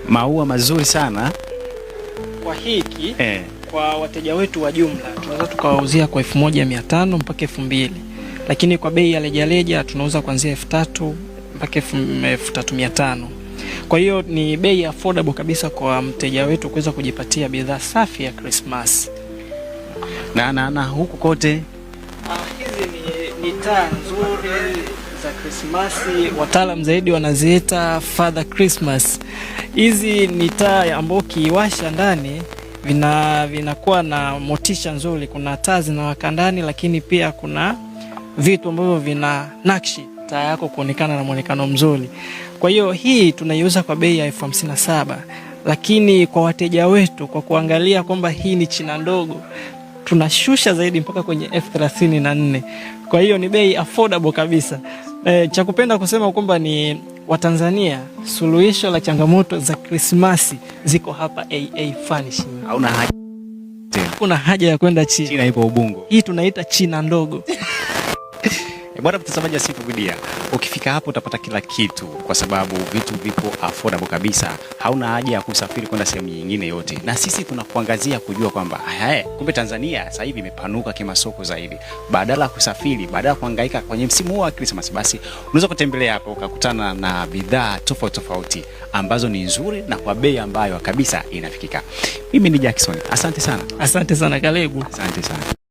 Maua mazuri sana. Kwa hiki kwa wateja wetu wa jumla tunaweza tukawauzia kwa 1500 mpaka 2000, lakini kwa bei ya rejareja tunauza kuanzia 3000 mpaka 3500. Kwa hiyo ni bei affordable kabisa kwa mteja wetu kuweza kujipatia bidhaa safi ya Christmas. Na huku kote hizi ni taa nzuri za Christmas, wataalamu zaidi wanaziita Father Christmas. Hizi ni taa ambazo kiwasha ndani vinakuwa na motisha nzuri. Kuna taa zinawaka ndani, lakini pia kuna vitu ambavyo vina nakshi taa yako kuonekana na muonekano mzuri. Kwa hiyo hii tunaiuza kwa bei ya 57,000, lakini kwa wateja wetu kwa kuangalia kwamba hii ni China ndogo tunashusha zaidi mpaka kwenye 34,000. Kwa hiyo ni bei affordable kabisa. Cha kupenda kusema kwamba ni Watanzania, suluhisho la changamoto za Krismasi ziko hapa AA Furnishing. Hauna haja. Kuna haja ya kwenda China. China ipo Ubungo. Hii tunaita China ndogo. Bwana mtazamaji wa Sifu Media, ukifika hapo utapata kila kitu kwa sababu vitu vipo affordable kabisa. Hauna haja ya kusafiri kwenda sehemu nyingine yote. Na sisi tunakuangazia kujua kwamba kumbe Tanzania sasa hivi imepanuka kimasoko zaidi. Badala ya kusafiri, badala ya kuhangaika kwenye msimu wa Christmas, basi unaweza kutembelea hapo ukakutana na bidhaa tofauti tofauti ambazo ni nzuri na kwa bei ambayo kabisa inafikika. Mimi ni Jackson. Asante sana. Asante sana, karibu. Asante sana.